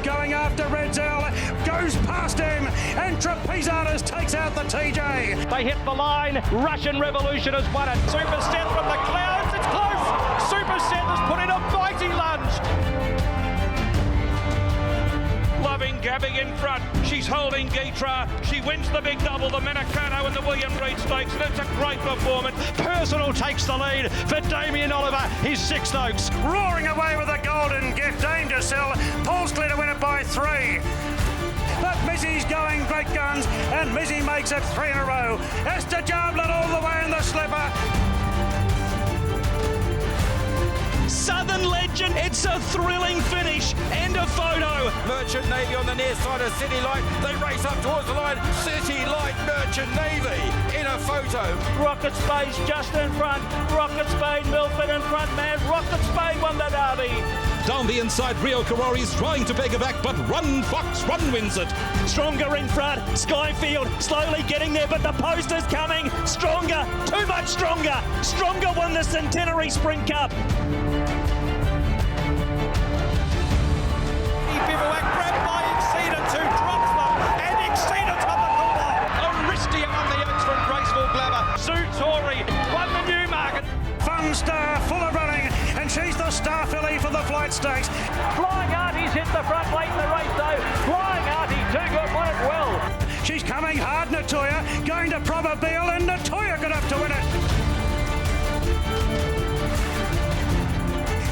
going after Red Zell, goes past him, and Trapezatus takes out the TJ. They hit the line, Russian Revolution has won it. Superset from the clouds, it's close. Superset has put in a mighty lunge. Loving gabbing in front, she's holding Geetra, she wins the big double, the Menacano and the William Reid Stakes, and it's a great performance. Personal takes the lead for Damien Oliver, his Six Oaks. Roaring away with a golden gift, aimed to sell, Paul's clear to win it by 3. But Missy's going great guns, and Missy makes it 3 in a row. Esther Jarblet all the way in the slipper. Southern Legend, it's a thrilling finish. End of photo. Merchant Navy on the near side of City Light. They race up towards the line. City Light, Merchant Navy in a photo. Rocket Spade just in front. Rocket Spade, Milford in front, man. Rocket Spade won the derby. Down the inside, Rio Karori's trying to beg her back, but Run Fox Run wins it. Stronger in front, Skyfield slowly getting there, but the post is coming. Stronger, too much stronger. Stronger won the Centenary Sprint Cup. Bivouac grabbed by Exceeder, 2 drops them, and Exceeder top of the wall. Aristia on the Oaks from Graceful Glamour. Sue Torrey won the Newmarket. Fun Star full of running, and she's the star filly for the Flight Stakes. Flying Artie's hit the front late in the race though. Flying Artie, too good, won it well. She's coming hard, Natoya, going to Probabeel, and Natoya got up to win it.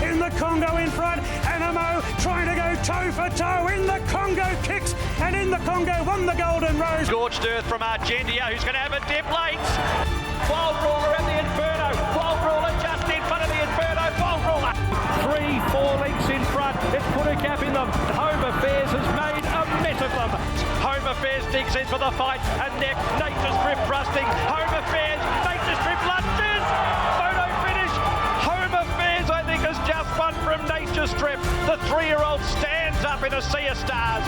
In the Congo in front, Animo trying to go toe for toe, in the Congo kicks, and in the Congo won the Golden Rose. Scorched earth from Argentia, who's going to have a dip late. Wild Ruler at the Inferno. Wild Ruler just in front of the Inferno. Wild Ruler. 3-4 lengths in front. It's put a gap in them. Home Affairs has made a mess of them. Home Affairs digs in for the fight. And neck, Nature's Strip thrusting. Home Affairs, Nature's Strip lunges. Photo finish. Home Affairs, I think, has just won from Nature's Strip. The 3-year-old stands up in a sea of stars.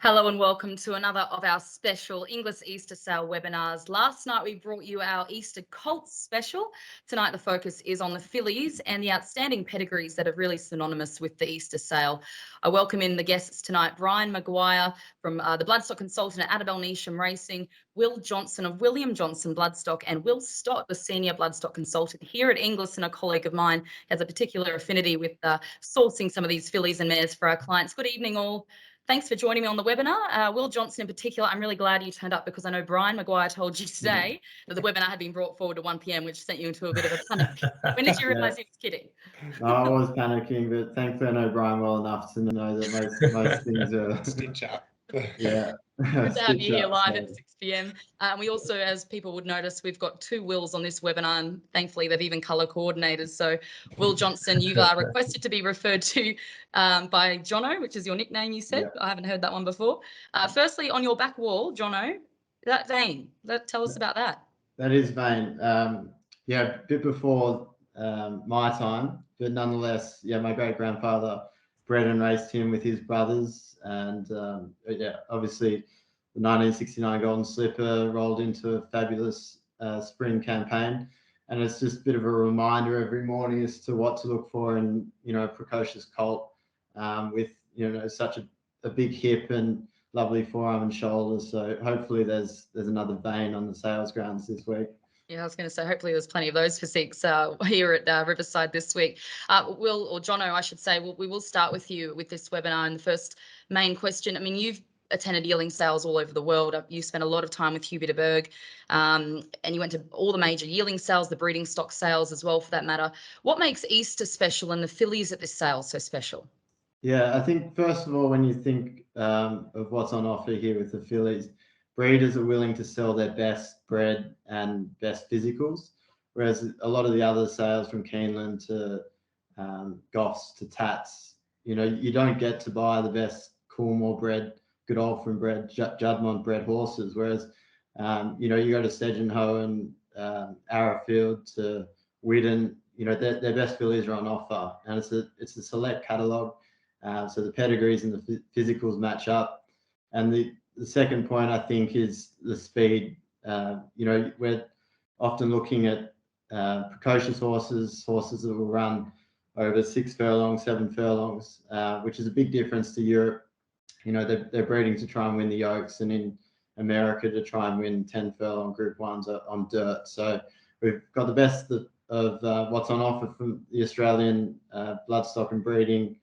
Hello and welcome to another of our special Inglis Easter Sale webinars. Last night we brought you our Easter Colts special. Tonight the focus is on the fillies and the outstanding pedigrees that are really synonymous with the Easter Sale. I welcome in the guests tonight, Brian McGuire from the Bloodstock Consultant at Adabel Neesham Racing, Will Johnson of William Johnson Bloodstock, and Will Stott, the Senior Bloodstock Consultant here at Inglis, and a colleague of mine has a particular affinity with sourcing some of these fillies and mares for our clients. Good evening all. Thanks for joining me on the webinar. Will Johnson in particular, I'm really glad you turned up because I know Brian McGuire told you today that the webinar had been brought forward to 1 p.m, which sent you into a bit of a panic. When did you realise he was kidding? I was panicking, but thankfully I know Brian well enough to know that most things are... Stitch up. Yeah. Good to have you here live at 6 p.m. We also, as people would notice, we've got 2 Wills on this webinar, and thankfully they've even colour coordinators. So Will Johnson, you are requested to be referred to by Jono, which is your nickname, you said. Yeah. I haven't heard that one before. Firstly, on your back wall, Jono, that vein, tell us about that. That is vein. Yeah, a bit before my time, but nonetheless, yeah, my great-grandfather bred and raced him with his brothers. And yeah, obviously the 1969 Golden Slipper rolled into a fabulous spring campaign, and it's just a bit of a reminder every morning as to what to look for in, you know, a precocious colt with, you know, such a big hip and lovely forearm and shoulders. So hopefully there's another vein on the sales grounds this week. Yeah, I was going to say, hopefully there's plenty of those physiques here at Riverside this week. Will, or Jono, I should say, we will start with you with this webinar. And the first main question, I mean, you've attended yearling sales all over the world. You spent a lot of time with Hugh Bitterberg, and you went to all the major yearling sales, the breeding stock sales as well, for that matter. What makes Easter special and the fillies at this sale so special? Yeah, I think, first of all, when you think of what's on offer here with the fillies, breeders are willing to sell their best bred and best physicals, whereas a lot of the other sales from Keeneland to Goffs to Tats, you know, you don't get to buy the best Coolmore bred, Godolphin bred, Juddmonte bred horses, whereas, you know, you go to Sedgenhoe and Arrowfield to Widden, you know, their best fillies are on offer, and it's a select catalogue, so the pedigrees and the physicals match up. And the second point, I think, is the speed. You know, we're often looking at precocious horses that will run over 6 furlongs, 7 furlongs, which is a big difference to Europe. You know, they're breeding to try and win the Oaks, and in America to try and win 10 furlong Group 1s on dirt. So we've got the best of what's on offer from the Australian bloodstock and breeding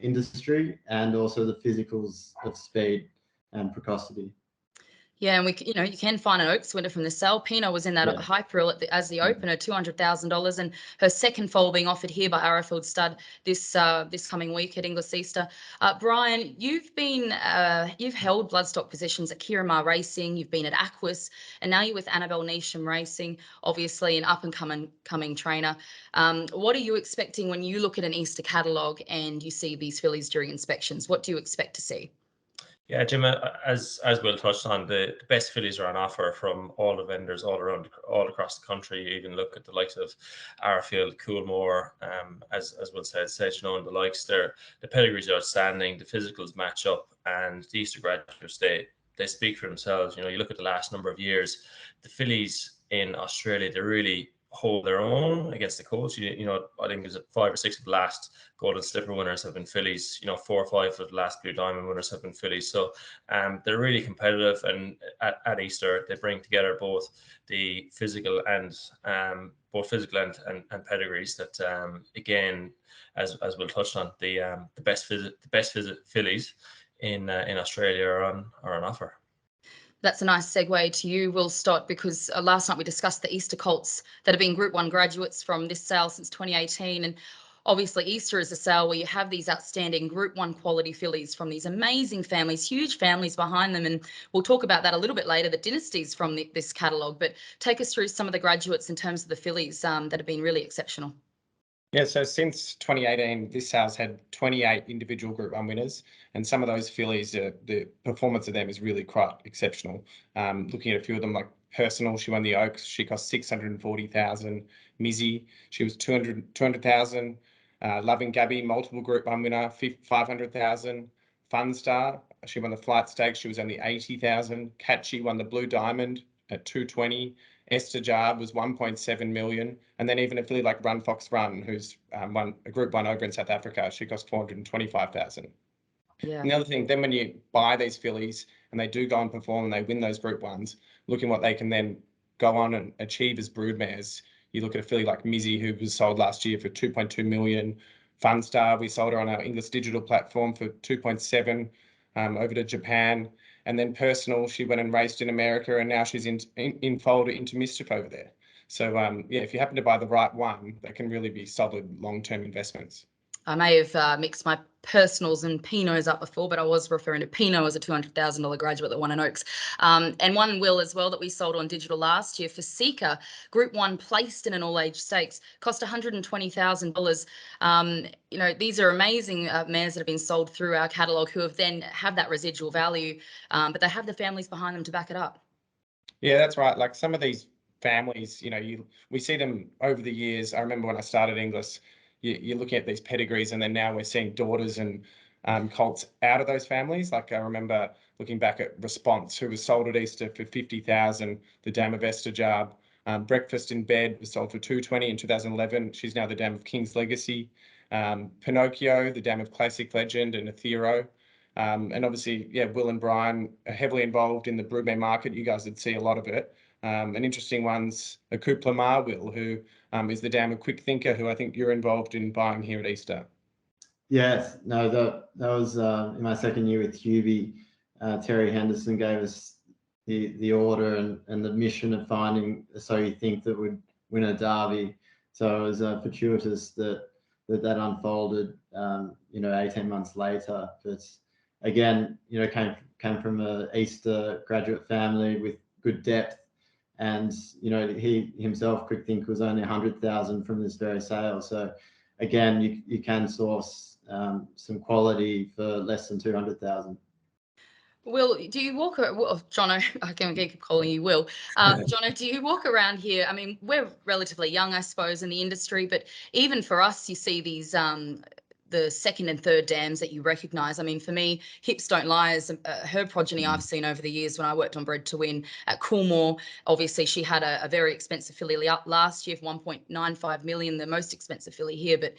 industry, and also the physicals of speed and precocity. Yeah, and you can find an Oaks winner from the sale. Pino was in that hype reel as the opener, $200,000, and her second foal being offered here by Arrowfield Stud this coming week at Inglis Easter. Brian, you've held bloodstock positions at Kiramar Racing, you've been at Aquis, and now you're with Annabelle Neesham Racing, obviously an up and coming trainer. What are you expecting when you look at an Easter catalogue and you see these fillies during inspections? What do you expect to see? Yeah, Jemma, as Will touched on, the best fillies are on offer from all the vendors all across the country. You even look at the likes of Arrowfield, Coolmore, as Will said, and the likes. The pedigrees are outstanding, the physicals match up, and the Easter graduates, they speak for themselves. You know, you look at the last number of years, the fillies in Australia, they really hold their own against the colts. You know, I think there's 5 or 6 of the last Golden Slipper winners have been fillies. You know, 4 or 5 of the last Blue Diamond winners have been fillies. So they're really competitive, and at Easter they bring together both the physical and pedigrees that again, as Will touched on, the best fillies in Australia are on offer. That's a nice segue to you, Will Stott, because last night we discussed the Easter colts that have been Group 1 graduates from this sale since 2018. And obviously Easter is a sale where you have these outstanding Group 1 quality fillies from these amazing families, huge families behind them. And we'll talk about that a little bit later, the dynasties from this catalogue. But take us through some of the graduates in terms of the fillies that have been really exceptional. Yeah, so since 2018, this sale's had 28 individual Group 1 winners, and some of those fillies, the performance of them is really quite exceptional. Looking at a few of them, like Personal, she won the Oaks, she cost 640,000. Mizzy, she was 200,000. Loving Gabby, multiple Group 1 winner, 500,000. Fun Star, she won the Flight Stakes, she was only 80,000. Catchy won the Blue Diamond at 220. Esther Jarb was 1.7 million, and then even a filly like Run Fox Run, who's won a Group 1 over in South Africa, she cost 425,000. Yeah. And the other thing, then when you buy these fillies and they do go and perform and they win those Group 1s, looking what they can then go on and achieve as broodmares. You look at a filly like Mizzy, who was sold last year for 2.2 million. Fun Star, we sold her on our Inglis digital platform for 2.7 over to Japan. And then Personal, she went and raced in America, and now she's in fold into Mischief over there. So, yeah, if you happen to buy the right one, they can really be solid long-term investments. I may have mixed my Personals and Pinots up before, but I was referring to Pinot as a $200,000 graduate that won an Oaks. And one Will as well that we sold on digital last year for Seeker, Group 1 placed in an all-age stakes, cost $120,000. You know, these are amazing mares that have been sold through our catalogue who have then have that residual value, but they have the families behind them to back it up. Yeah, that's right. Like some of these families, you know, we see them over the years. I remember when I started Inglis, you're looking at these pedigrees, and then now we're seeing daughters and colts out of those families. Like I remember looking back at Response, who was sold at Easter for 50,000, the dam of Esther Jarb. Breakfast in Bed was sold for 220 in 2011. She's now the dam of King's Legacy. Pinocchio, the dam of Classic Legend, and Athero. And obviously, yeah, Will and Brian are heavily involved in the broodmare market. You guys would see a lot of it. And interesting ones, a Coupler Mar, Will, who is the dam of Quick Thinker, who I think you're involved in buying here at Easter. Yes, no, that was in my second year with Hubie. Terry Henderson gave us the order and the mission of finding So You Think that would win a derby. So it was fortuitous that unfolded, 18 months later. But again, came from a Easter graduate family with good depth. And, he himself, Quick Think, was only 100,000 from this very sale. So again, you can source some quality for less than 200,000. Will, do you walk around, Jono, I can keep calling you Will. Jono, do you walk around here? I mean, we're relatively young, I suppose, in the industry, but even for us, you see these the second and third dams that you recognise? I mean, for me, Hips Don't Lie is her progeny I've seen over the years when I worked on Bred to Win at Coolmore. Obviously, she had a very expensive filly last year for 1.95 million, the most expensive filly here. But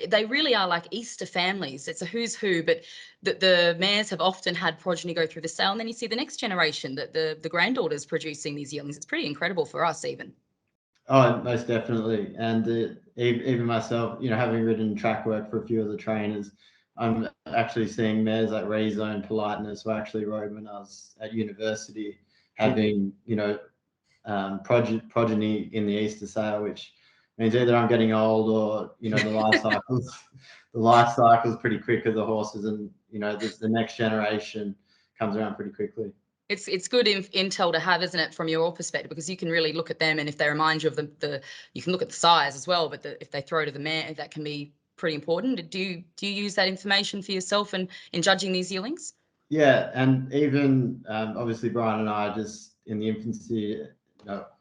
they really are like Easter families. It's a who's who. But the mares have often had progeny go through the sale, and then you see the next generation, that the granddaughters producing these yearlings. It's pretty incredible for us, even. Oh, most definitely. And even myself, having ridden track work for a few of the trainers, I'm actually seeing mares like Rezone, Politeness, who actually rode when I was at university, having, progeny in the Easter sale, which means either I'm getting old or, the life cycle's pretty quick of the horses, and, the next generation comes around pretty quickly. It's good intel to have, isn't it, from your perspective, because you can really look at them, and if they remind you of you can look at the size as well, but if they throw to the mare, that can be pretty important. Do you use that information for yourself and in judging these yearlings? Yeah, and even obviously Brian and I are just in the infancy,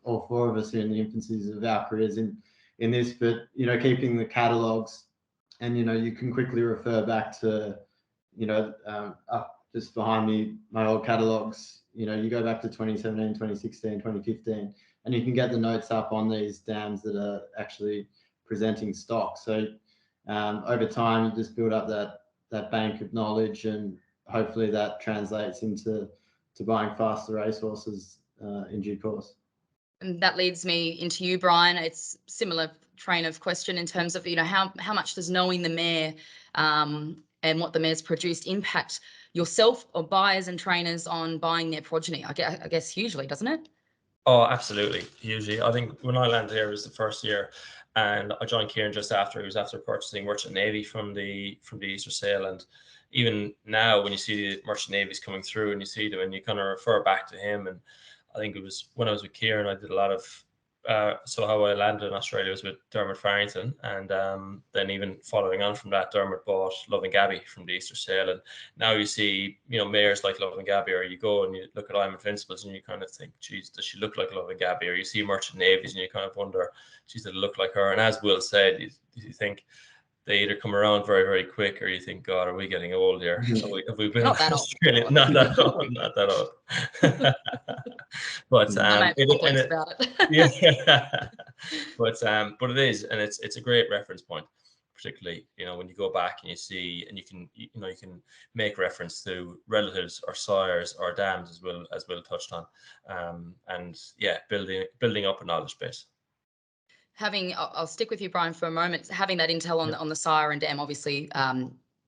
all four of us are in the infancies of our careers in this, but keeping the catalogues, and you can quickly refer back to up just behind me, my old catalogues, you go back to 2017, 2016, 2015, and you can get the notes up on these dams that are actually presenting stock. So over time, you just build up that bank of knowledge, and hopefully that translates into buying faster racehorses in due course. And that leads me into you, Brian. It's similar train of question in terms of, how much does knowing the mare and what the mare's produced impact yourself or buyers and trainers on buying their progeny? I guess hugely, doesn't it? Oh, absolutely, hugely. I think when I landed here, it was the first year, and I joined Kieran just after. He was after purchasing Merchant Navy from the Easter sale, and even now when you see the Merchant Navies coming through and you see them and you kind of refer back to him, and I think it was when I was with Kieran, I did a lot of so how I landed in Australia was with Dermot Farrington, and then even following on from that, Dermot bought Love and Gabby from the Easter sale, and now you see mares like Love and Gabby, or you go and you look at I'm Invincibles and you kind of think, geez, does she look like Love and Gabby? Or you see Merchant Navies and you kind of wonder, geez, does it look like her? And as Will said, you think they either come around very, very quick, or you think, God, are we getting old here? Have we been Not that Australia? Not that old, not that old. But I might complex about it. yeah, but it is, and it's a great reference point, particularly when you go back and you see, and you can make reference to relatives or sires or dams, as Will touched on, and yeah, building up a knowledge base. I'll stick with you, Brian, for a moment. Having that intel on the sire and dam, obviously,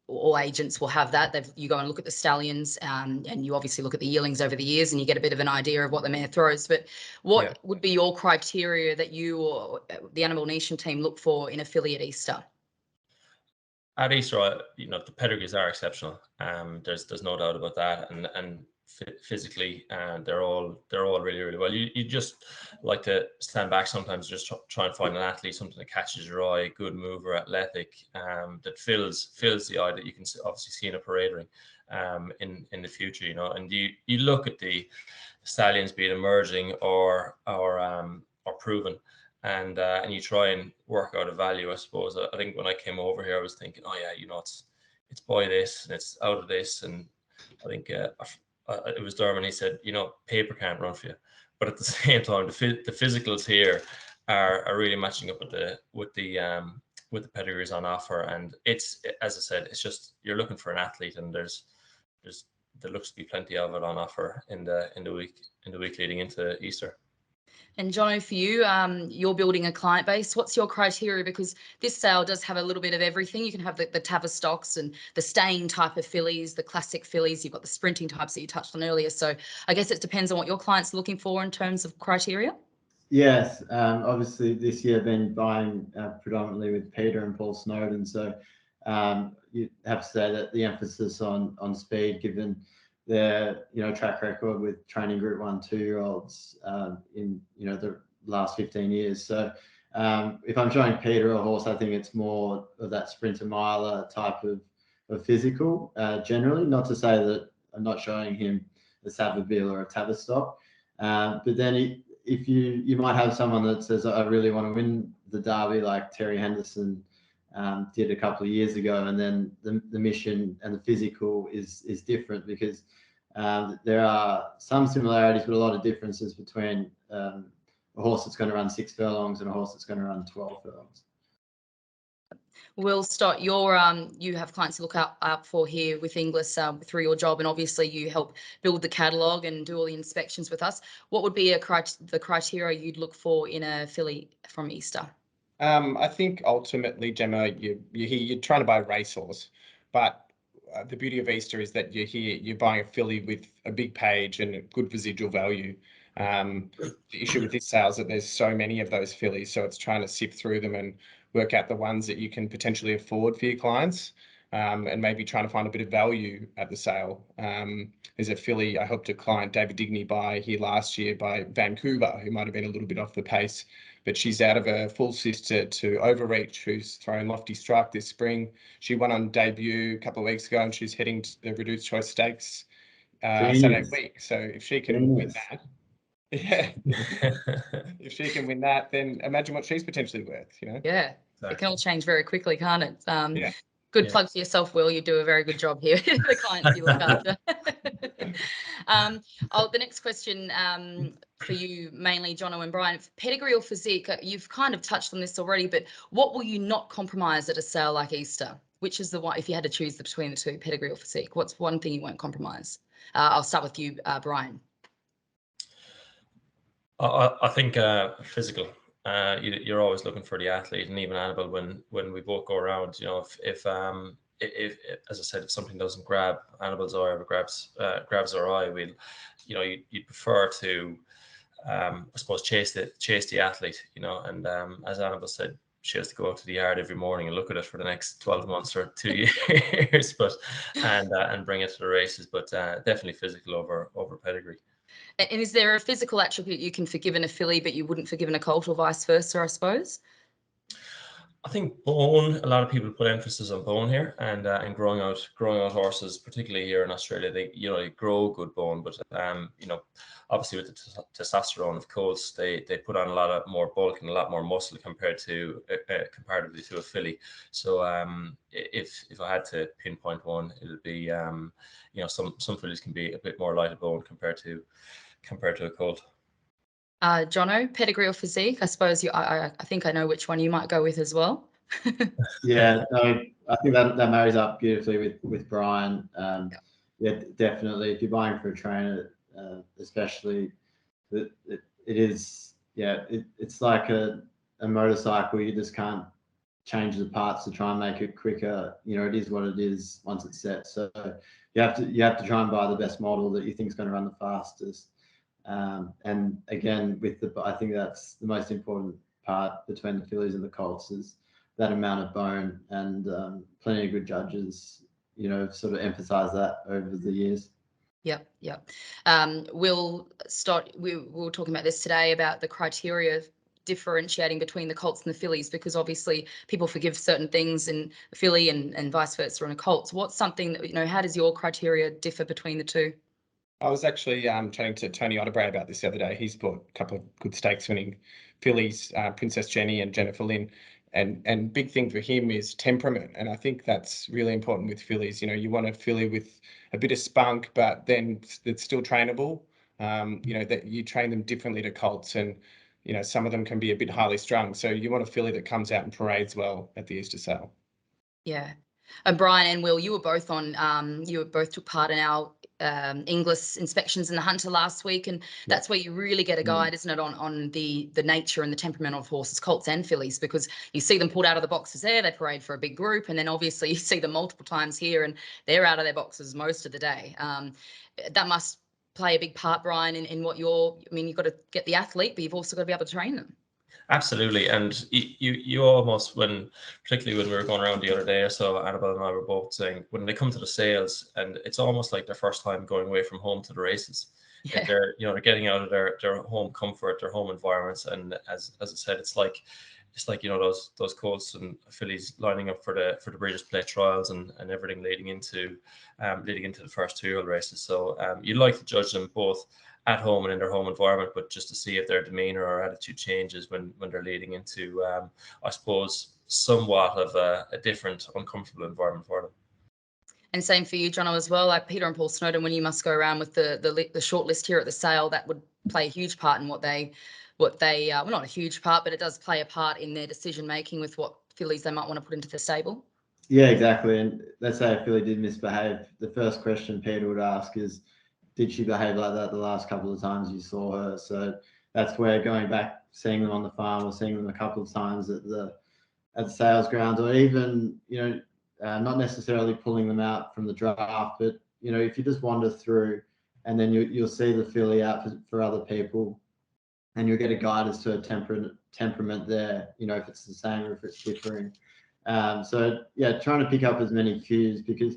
all agents will have that. You go and look at the stallions, and you obviously look at the yearlings over the years, and you get a bit of an idea of what the mare throws. But what would be your criteria that you or the Animal Nation team look for in a filly at Easter? At Easter, the pedigrees are exceptional. There's no doubt about that, and physically, they're all really, really well. You just like to stand back sometimes, just try and find an athlete, something that catches your eye, good mover, athletic, that fills the eye, that you can obviously see in a parade ring in the future, and you look at the stallions being emerging or proven, and you try and work out a value. I suppose I think when I came over here, I was thinking, oh yeah, it's by this and it's out of this, and I think it was Dermot. He said, paper can't run for you, but at the same time, the physicals here are really matching up with the pedigrees on offer, and it's, as I said, it's just you're looking for an athlete, and there looks to be plenty of it on offer in the week leading into Easter. And Jono, for you, you're building a client base. What's your criteria? Because this sale does have a little bit of everything. You can have the Tavistocks and the staying type of fillies, the classic fillies. You've got the sprinting types that you touched on earlier. So I guess it depends on what your client's looking for in terms of criteria. Yes, obviously this year I've been buying predominantly with Peter and Paul Snowden. So you have to say that the emphasis on speed, given their track record with training Group 1 2-year-olds in the last 15 years. So if I'm showing Peter a horse, I think it's more of that sprinter miler type of physical generally. Not to say that I'm not showing him a Savabeel or a Tavistock, but then if you might have someone that says, I really want to win the Derby, like Terry Henderson did a couple of years ago, and then the mission and the physical is different because there are some similarities but a lot of differences between a horse that's going to run 6 furlongs and a horse that's going to run 12 furlongs. Will Stott, you have clients to look out for here with Inglis through your job, and obviously you help build the catalogue and do all the inspections with us. What would be the criteria you'd look for in a filly from Easter? I think ultimately, Jemma, you're trying to buy a racehorse, but the beauty of Easter is that you're buying a filly with a big page and a good residual value. The issue with this sale is that there's so many of those fillies, so it's trying to sift through them and work out the ones that you can potentially afford for your clients, and maybe trying to find a bit of value at the sale. There's a filly I helped a client, David Digney, buy here last year by Vancouver, who might have been a little bit off the pace, but she's out of a full sister to Overreach, who's thrown Lofty Strike this spring. She won on debut a couple of weeks ago, and she's heading to the Reduced Choice Stakes Saturday week. So if she can win that, if she can win that, then imagine what she's potentially worth, you know? Yeah, Exactly. It can all change very quickly, can't it? Yeah. Good plug for yourself, Will. You do a very good job here. The clients you look after. The next question for you, mainly Jono and Brian. Pedigree or physique? You've kind of touched on this already, but what will you not compromise at a sale like Easter? Which is the one, if you had to choose between the two, pedigree or physique? What's one thing you won't compromise? I'll start with you, Brian. I think physical. You're always looking for the athlete, and even Annabelle, when we both go around, you know, if as I said, if something doesn't grab Annabelle's eye or grabs her eye, you'd prefer to, I suppose, chase the athlete, you know. And as Annabelle said, she has to go out to the yard every morning and look at it for the next 12 months or 2 years, and bring it to the races. But definitely physical over pedigree. And is there a physical attribute you can forgive in a filly, but you wouldn't forgive in a colt, or vice versa, I suppose? I think bone. A lot of people put emphasis on bone here, and growing out horses, particularly here in Australia, they grow good bone, but obviously with the testosterone of colts, they put on a lot more bulk and a lot more muscle comparatively to a filly. So if I had to pinpoint one, it would be some fillies can be a bit more light of bone compared to a colt. Jono, pedigree or physique? I suppose I think I know which one you might go with as well. Yeah, no, I think that marries up beautifully with Brian. Yeah, definitely. If you're buying for a trainer, especially, it is. Yeah, it's like a motorcycle. You just can't change the parts to try and make it quicker. You know, it is what it is once it's set. So you have to try and buy the best model that you think is going to run the fastest. And again, I think that's the most important part between the fillies and the colts, is that amount of bone, and plenty of good judges, sort of emphasize that over the years. Yep. Will Stott, we were talking about this today, about the criteria differentiating between the colts and the fillies, because obviously people forgive certain things in a filly and vice versa in a colt. So what's something that, how does your criteria differ between the two? I was actually chatting to Tony Otterbray about this the other day. He's bought a couple of good stakes winning fillies, Princess Jenny and Jennifer Lynn. And big thing for him is temperament. And I think that's really important with fillies. You want a filly with a bit of spunk, but then it's still trainable. That you train them differently to colts, and some of them can be a bit highly strung. So you want a filly that comes out and parades well at the Easter sale. Yeah. And Brian and Will, you were both took part in our Inglis inspections in the Hunter last week, and that's where you really get a guide, isn't it, on the nature and the temperament of horses, colts and fillies, because you see them pulled out of the boxes there, they parade for a big group, and then obviously you see them multiple times here, and they're out of their boxes most of the day. That must play a big part, Brian, in what you've got to get the athlete, but you've also got to be able to train them. Absolutely, and you almost, particularly when we were going around the other day or so, Annabelle and I were both saying, when they come to the sales, and it's almost like their first time going away from home to the races. Yeah. They're getting out of their home comfort, their home environments, and as I said, it's like those colts and fillies lining up for the Breeders' Plate trials and everything leading into the first 2-year-old races. So you like to judge them both at home and in their home environment, but just to see if their demeanor or attitude changes when they're leading into, I suppose, somewhat of a different, uncomfortable environment for them. And same for you, Jono, as well. Like Peter and Paul Snowden, when you must go around with the short list here at the sale, that would play a huge part in what they well, not a huge part, but it does play a part in their decision making with what fillies they might want to put into the stable. Yeah, exactly. And let's say a filly did misbehave. The first question Peter would ask is, did she behave like that the last couple of times you saw her? So that's where going back, seeing them on the farm or seeing them a couple of times at the sales grounds, or even, not necessarily pulling them out from the draft, but, if you just wander through and then you'll see the filly out for other people, and you'll get a guide as to a temperament there, if it's the same or if it's differing. So yeah, trying to pick up as many cues, because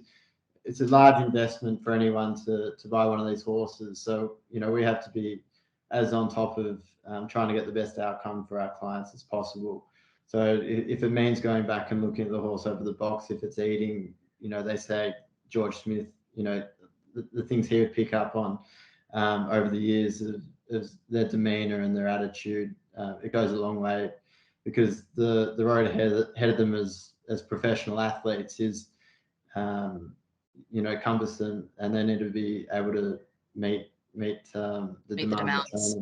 it's a large investment for anyone to buy one of these horses. So, we have to be as on top of trying to get the best outcome for our clients as possible. So if it means going back and looking at the horse over the box, if it's eating, they say George Smith, the things he would pick up on over the years of their demeanour and their attitude, it goes a long way, because the road ahead of them as professional athletes is, cumbersome, and they need to be able to meet the demands.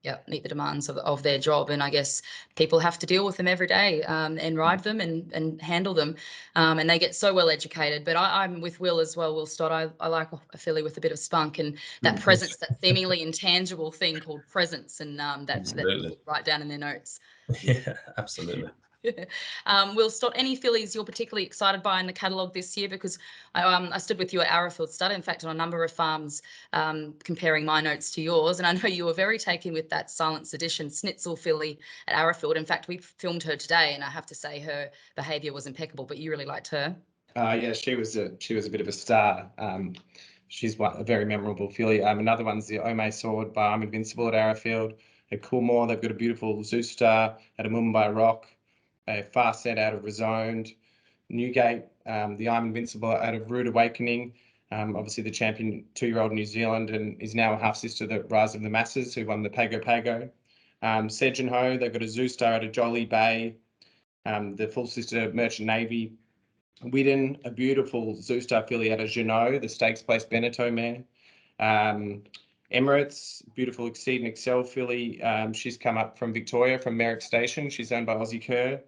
Yeah, meet the demands of their job, and I guess people have to deal with them every day, and ride them and handle them, and they get so well educated. But I'm with Will as well, Will Stott. I like a filly with a bit of spunk and that presence, that seemingly intangible thing called presence, and that people write down in their notes. Yeah, absolutely. Will Stott, any fillies you're particularly excited by in the catalogue this year? Because I stood with you at Arrowfield Stud, in fact, on a number of farms, comparing my notes to yours, and I know you were very taken with that Silent Sedition Snitzel filly at Arrowfield. In fact, we filmed her today, and I have to say her behaviour was impeccable, but you really liked her. Yeah, she was a bit of a star. She's a very memorable filly. Another one's the Ome Sword by I'm Invincible at Arrowfield. At Coolmore, they've got a beautiful Zoostar at a Mumbai Rock. A Fast Set out of Rezoned, Newgate, the I'm Invincible out of Rude Awakening, obviously the champion 2-year-old New Zealand, and is now a half sister to Rise of the Masses, who won the Pago Pago. Sedge and Ho, they've got a Zoostar out of Jolly Bay, the full sister Merchant Navy. Widden, a beautiful Zoostar filly out of Jeannot, the Stakes Place Beneteau mare. Emirates, beautiful Exceed and Excel filly. She's come up from Victoria, from Merrick Station. She's owned by Aussie Kerr.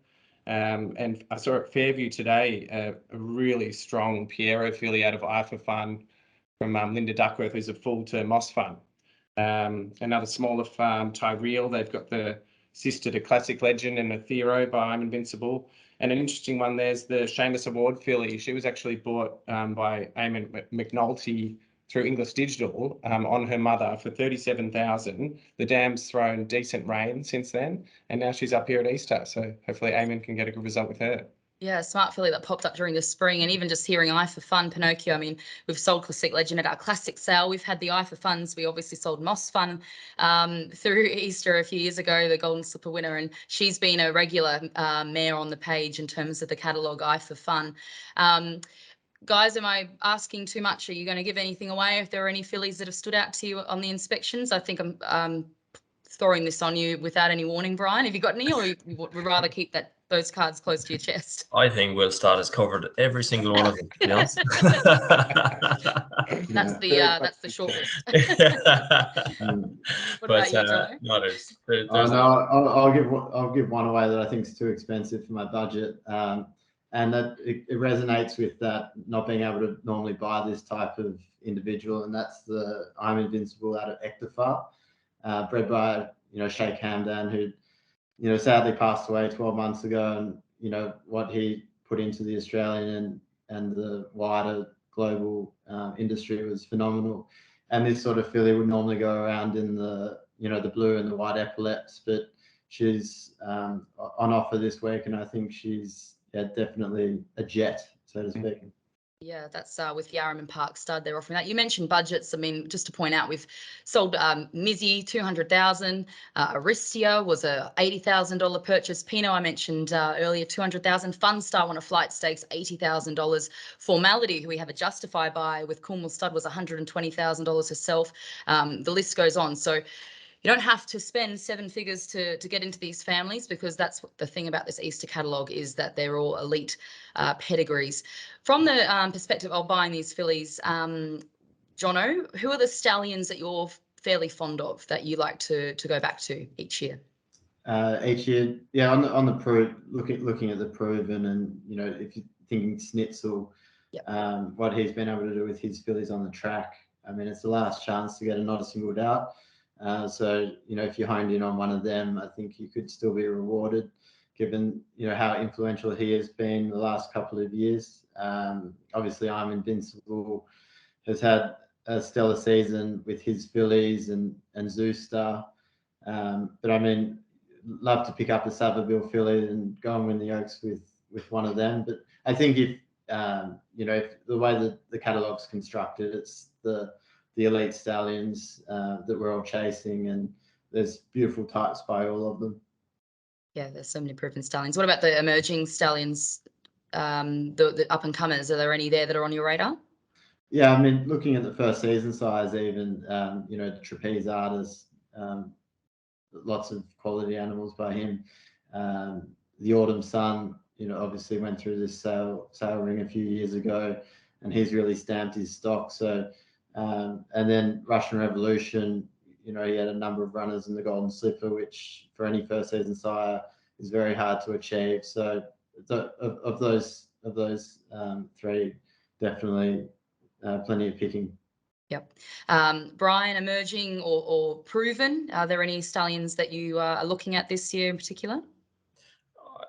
And I saw at Fairview today a really strong Piero filly out of Eye for Fun from Linda Duckworth, who's a full to Moss Fun. Another smaller farm, Tyrrell, they've got the sister to Classic Legend and Aethero by I'm Invincible. And an interesting one, there's the Seamus Award filly. She was actually bought by Eamon McNulty through Inglis Digital on her mother for $37,000. The dam's thrown decent rain since then, and now she's up here at Easter. So hopefully Eamon can get a good result with her. Yeah, smart filly that popped up during the spring, and even just hearing Eye for Fun, Pinocchio. I mean, we've sold Classic Legend at our classic sale. We've had the Eye for Funs. We obviously sold Moss Fun through Easter a few years ago, the Golden Slipper winner, and she's been a regular mare on the page in terms of the catalogue, Eye for Fun. Guys, am I asking too much? Are you going to give anything away if there are any fillies that have stood out to you on the inspections? I think I'm throwing this on you without any warning, Brian. Have you got any, or would rather keep those cards close to your chest? I think Will Stott has covered every single one of them, to be honest. That's the short list. What But about you, Jono? no, there's I'll give one away that I think is too expensive for my budget. And that it resonates with that not being able to normally buy this type of individual, and that's the I'm Invincible out of Ectofar, bred by Sheikh Hamdan, who sadly passed away 12 months ago, and what he put into the Australian and the wider global industry was phenomenal. And this sort of filly would normally go around in the the blue and the white epaulets, but she's on offer this week, and I think she's definitely a jet, so to speak. Yeah, that's with Yarraman Park Stud. They're offering that. You mentioned budgets. I mean, just to point out, we've sold Mizzy, $200,000. Aristia was a $80,000 purchase. Pinot, I mentioned earlier, $200,000. Funstar won a flight stakes, $80,000. Formality, who we have a Justify by with Cornwall Stud, was $120,000 herself. The list goes on. So You don't have to spend 7 figures to get into these families, because that's what the thing about this Easter catalogue is, that they're all elite pedigrees. From the perspective of buying these fillies, Jono, who are the stallions that you're fairly fond of that you like to go back to each year? Each year, yeah, on the looking at the proven, and if you're thinking Snitzel, Yep. what he's been able to do with his fillies on the track, I mean, it's the last chance to get not a single doubt. So if you honed in on one of them, I think you could still be rewarded, given how influential he has been the last couple of years. Obviously, I'm Invincible has had a stellar season with his fillies and Zooster, but I mean, love to pick up a Savabeel filly and go and win the Oaks with one of them. But I think if if the way that the catalogue's constructed, it's the elite stallions that we're all chasing, and there's beautiful types by all of them. Yeah, there's so many proven stallions. What about the emerging stallions, the up and comers? Are there any there that are on your radar? Yeah, I mean, looking at the first season size, even the Trapeze Artist, lots of quality animals by him. The Autumn Sun, obviously went through this sale ring a few years ago, and he's really stamped his stock. So, and then Russian Revolution, he had a number of runners in the Golden Slipper, which for any first season sire is very hard to achieve. So, of those three, definitely plenty of picking. Yep. Brian, emerging or proven, are there any stallions that you are looking at this year in particular?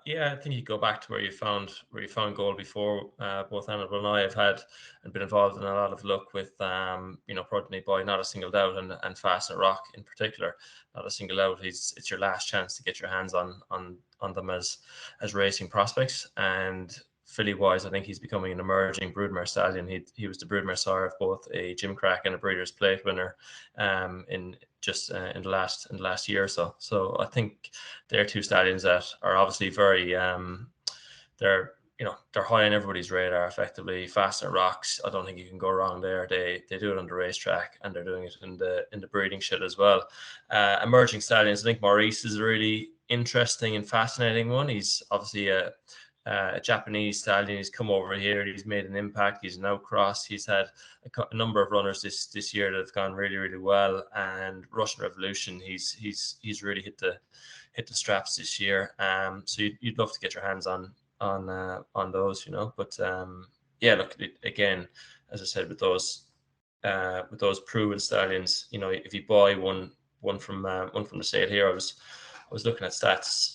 Yeah, I think you go back to where you found gold before. Both Annabelle and I have had and been involved in a lot of luck with Progeny Boy, Not a Single Doubt, and Fast and Rock in particular. Not a Single Doubt, it's your last chance to get your hands on them as racing prospects. And filly wise, I think he's becoming an emerging broodmare stallion. He was the broodmare sire of both a Gimcrack and a Breeders' Plate winner in the last year or so. So I think they're two stallions that are obviously very they're high on everybody's radar. Effectively, Faster Rocks, I don't think you can go wrong there. They do it on the racetrack, and they're doing it in the breeding shed as well. Emerging stallions, I think Maurice is a really interesting and fascinating one. He's obviously a Japanese stallion. He's come over here. He's made an impact. He's an outcross. He's had a number of runners this year that have gone really, really well. And Russian Revolution, he's really hit the straps this year. So you'd love to get your hands on those, But yeah, look, again, as I said, with those proven stallions, if you buy one from the sale here, I was looking at stats,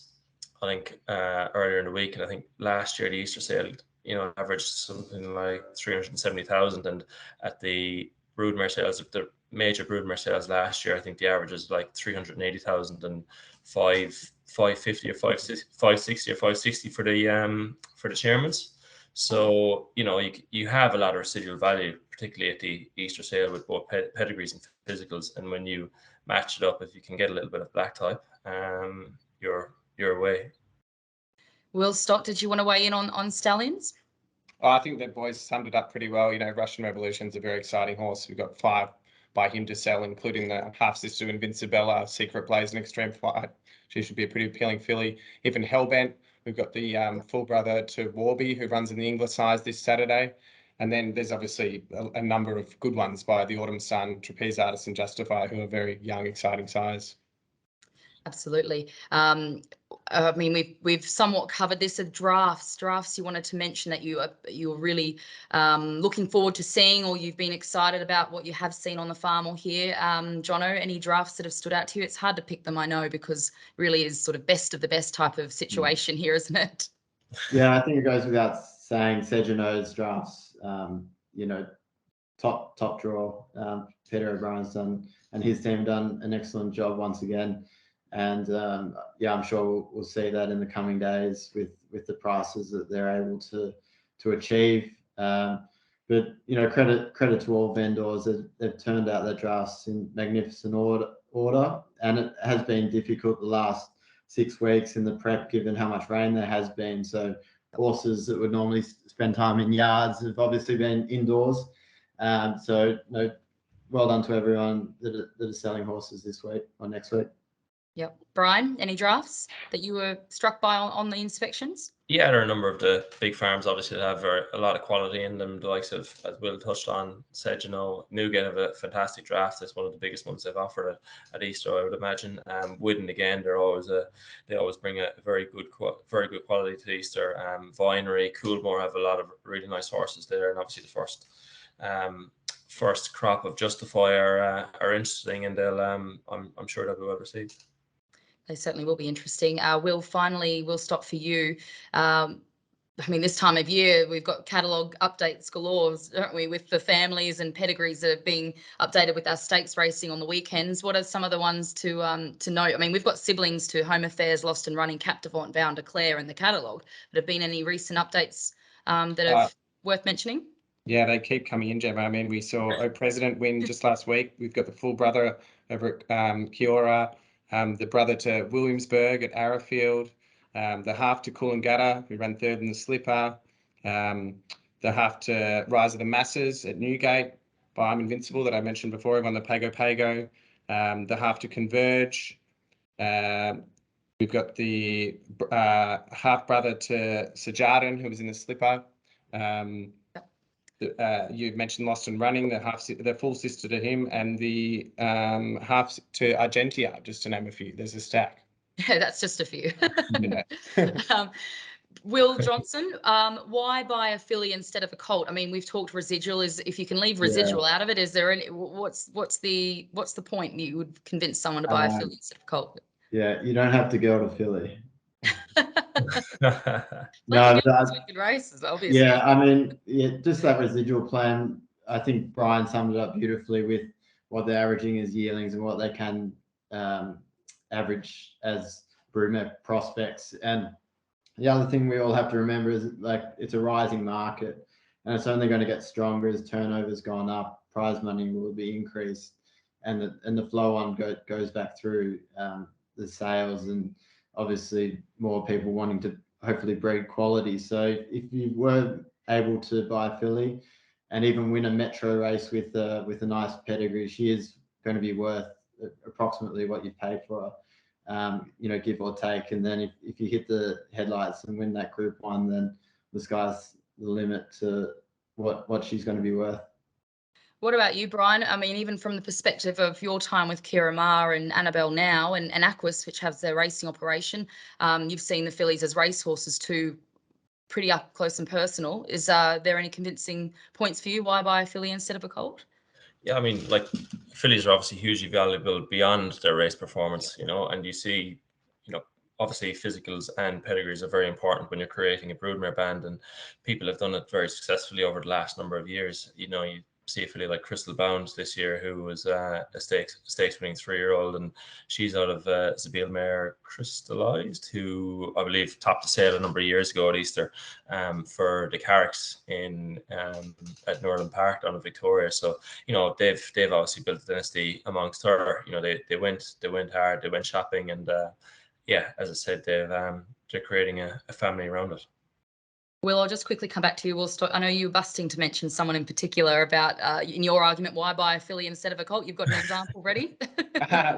I think earlier in the week, and I think last year the Easter sale, averaged something like 370,000, and at the broodmare sales, the major broodmare sales last year, I think the average is like 380,000 and 550 or 560 or 560 for the chairmans. So you have a lot of residual value, particularly at the Easter sale, with both pedigrees and physicals, and when you match it up, if you can get a little bit of black type, you're away. Will Stott, did you want to weigh in on stallions? Oh, I think the boys summed it up pretty well. Russian Revolution's a very exciting horse. We've got 5 by him to sell, including the half-sister Invincibella, Secret Blaze, and Extreme Flight. She should be a pretty appealing filly. Even Hellbent, we've got the full brother to Warby, who runs in the Inglis size this Saturday. And then there's obviously a number of good ones by the Autumn Sun, Trapeze Artist, and Justify, who are very young, exciting size. Absolutely. I mean, we've somewhat covered this at drafts. You wanted to mention that you're really looking forward to seeing, or you've been excited about what you have seen on the farm or here. Jono, any drafts that have stood out to you? It's hard to pick them, I know, because really is sort of best of the best type of situation here, isn't it? Yeah, I think it goes without saying, Sejano's drafts, top draw. Peter O'Brien's done, and his team done an excellent job once again. And I'm sure we'll see that in the coming days with the prices that they're able to achieve. But credit to all vendors. They've turned out their drafts in magnificent order, and it has been difficult the last 6 weeks in the prep, given how much rain there has been. So horses that would normally spend time in yards have obviously been indoors. well done to everyone that are selling horses this week or next week. Yep. Brian, any drafts that you were struck by on the inspections? Yeah, there are a number of the big farms obviously that have a lot of quality in them. The likes of, as Will touched on, said, Newgate have a fantastic draft. It's one of the biggest ones they've offered at Easter, I would imagine. Widden again, they always bring a very good quality to Easter. Vinery, Coolmore have a lot of really nice horses there, and obviously the first crop of Justify are interesting, and they'll I'm sure they'll be well received. They certainly will be interesting. Will Stott for you. I mean, this time of year, we've got catalogue updates galore, don't we, with the families and pedigrees that are being updated with our stakes racing on the weekends. What are some of the ones to note? I mean, we've got siblings to Home Affairs, Lost and Running, Captivant, Bound Declare in the catalogue. But have been any recent updates that are worth mentioning? Yeah, they keep coming in, Jemma. I mean, we saw O President win just last week. We've got the full brother over at Kiora, the brother to Williamsburg at Arrowfield, the half to Coolangatta, who ran third in the Slipper, the half to Rise of the Masses at Newgate by I'm Invincible that I mentioned before, who won the Pago, the half to Converge. We've got the half brother to Sajardin, who was in the Slipper. You mentioned Lost and Running, the full sister to him, and the half to Argentia, just to name a few. There's a stack. Yeah, that's just a few. Will Johnson, why buy a filly instead of a colt? I mean, we've talked residual. Is if you can leave residual out of it, is there any? What's the point you would convince someone to buy a filly instead of a colt? Yeah, you don't have to go to filly. No, good races, obviously. Yeah, I mean, just that residual plan. I think Brian summed it up beautifully with what they're averaging as yearlings and what they can average as broodmare prospects. And the other thing we all have to remember is it's a rising market, and it's only going to get stronger as turnover's gone up. Prize money will be increased, and the flow on goes back through the sales, and obviously more people wanting to hopefully breed quality. So if you were able to buy a filly and even win a metro race with a nice pedigree, she is going to be worth approximately what you paid for her, give or take. And then if you hit the headlights and win that Group 1, then the sky's the limit to what she's going to be worth. What about you, Brian? I mean, even from the perspective of your time with Kira Ma and Annabelle now and Aquis, which has their racing operation, you've seen the fillies as racehorses too, pretty up close and personal. Is there any convincing points for you why buy a filly instead of a colt? Yeah, I mean, fillies are obviously hugely valuable beyond their race performance, and you see, obviously physicals and pedigrees are very important when you're creating a broodmare band, and people have done it very successfully over the last number of years. You see a filly like Crystal Bound this year, who was a stakes winning 3-year-old, and she's out of Zabeel Mare Crystallized, who I believe topped the sale a number of years ago at Easter for the Carricks at Norland Park down in Victoria. So they've obviously built a dynasty amongst her. They went hard, they went shopping, and as I said, they're creating a family around it. Will, I'll just quickly come back to you, Will Stott. I know you were busting to mention someone in particular about, in your argument, why buy a filly instead of a colt. You've got an example ready?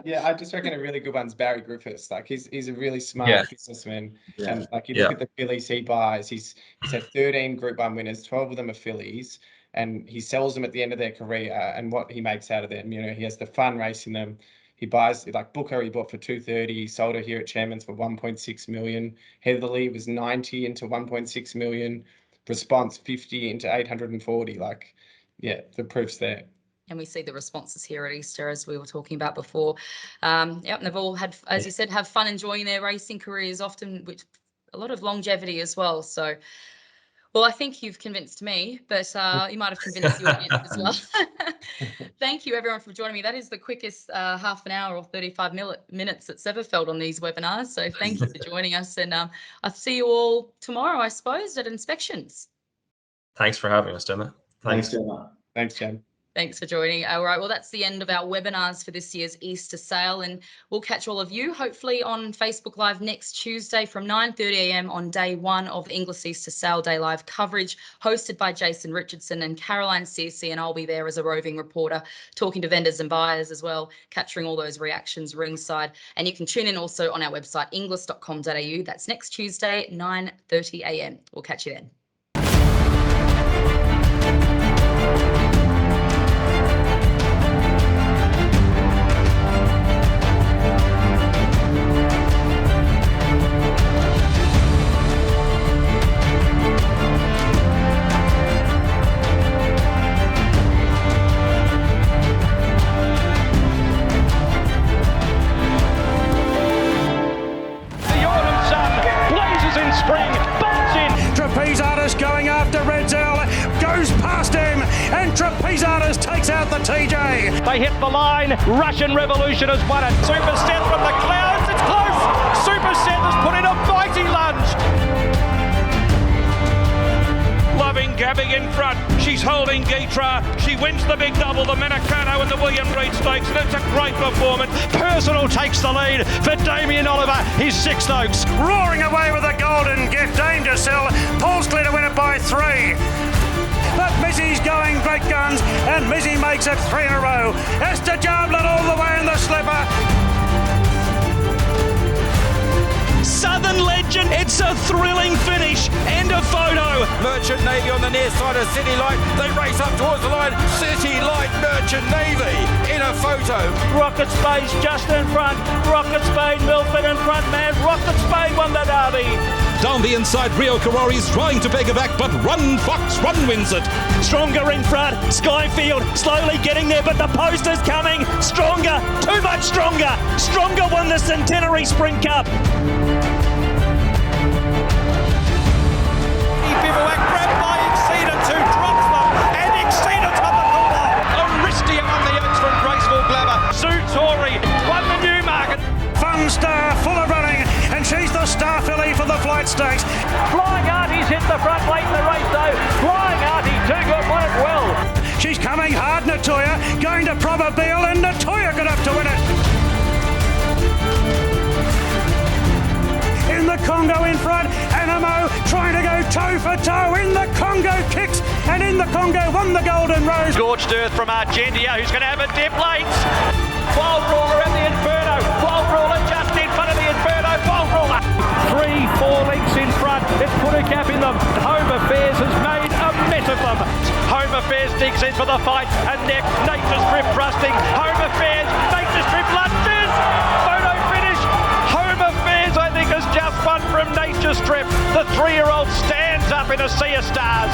Yeah, I just reckon a really good one's Barry Griffiths. He's a really smart businessman. Yeah. And you look at the fillies he buys, he's had 13 Group 1 winners, 12 of them are fillies, and he sells them at the end of their career, and what he makes out of them. He has the fun racing them. He buys, Booker, he bought for $230. He sold her here at Chairman's for $1.6 million. Heatherly was $90 into $1.6 million. Response $50 into $840. The proof's there. And we see the responses here at Easter, as we were talking about before. And they've all had, as you said, have fun enjoying their racing careers, often with a lot of longevity as well. So, well, I think you've convinced me, but you might have convinced the audience as well. Thank you, everyone, for joining me. That is the quickest half an hour or 35 minutes that's ever felt on these webinars. So thank you for joining us. And I'll see you all tomorrow, I suppose, at inspections. Thanks for having us, Jemma. Thanks, Jemma. Thanks, Jen. Thanks for joining. All right, well, that's the end of our webinars for this year's Easter sale, and we'll catch all of you hopefully on Facebook Live next Tuesday from 9:30 a.m. on day one of the Inglis Easter Sale Day live coverage, hosted by Jason Richardson and Caroline Searcy, and I'll be there as a roving reporter talking to vendors and buyers as well, capturing all those reactions ringside. And you can tune in also on our website, inglis.com.au. That's next Tuesday, 9:30 a.m. We'll catch you then. Going after Redzel, goes past him, and Trapeze Artist takes out the TJ. They hit the line. Russian Revolution has won it. Super Set from the clouds. It's close. Super Set has put in a mighty lunge. Loving Gabby in front. She's holding Geetra. She wins the big double, the Menacano and the William Reid Stakes, and it's a great performance. Personal takes the lead for Damien Oliver, his Sixth Oaks. Roaring away with the golden Get Dame to sell. Paul's clear to win it by 3. But Missy's going great guns, and Missy makes it 3 in a row. Esther Jarblet all the way in the slipper. Southern Legend, it's a thrilling finish. End of photo. Merchant Navy on the near side of City Light. They race up towards the line. City Light, Merchant Navy in a photo. Rocket Spade just in front. Rocket Spade, Milford in front, man. Rocket Spade won the derby. Down the inside, Rio Karori's trying to peg her back, but Run Fox Run wins it. Stronger in front. Skyfield slowly getting there, but the post is coming. Stronger, too much stronger. Stronger won the Centenary Sprint Cup. Bivouac grabbed by Exceedance, who drops them, and Exceedance on the corner. Aristia on the Oaks from Graceful Glamour. Sue Torrey won the Newmarket. Fun Star full of running, and she's the star filly for the Flight Stakes. Flying Artie's hit the front late in the race though. Flying Artie, too good, won it well. She's coming hard, Natoya, going to Probabeel, and Natoya got up to win it. In the Congo in front, Animo trying to go toe for toe in the Congo kicks, and in the Congo won the Golden Rose. Scorched Earth from Argentia, who's going to have a dip late. Wild Ruler at the Inferno. Wild Ruler just in front of the Inferno. Wild Ruler. 3-4 lengths in front. It's put a gap in them. Home Affairs has made a mess of them. Home Affairs digs in for the fight, and next Nature Strip thrusting. Home Affairs, Nature Strip lunges. Photo finish. Home Affairs, I think, has just won from Nature Strip. The 3-year-old stands up in a sea of stars.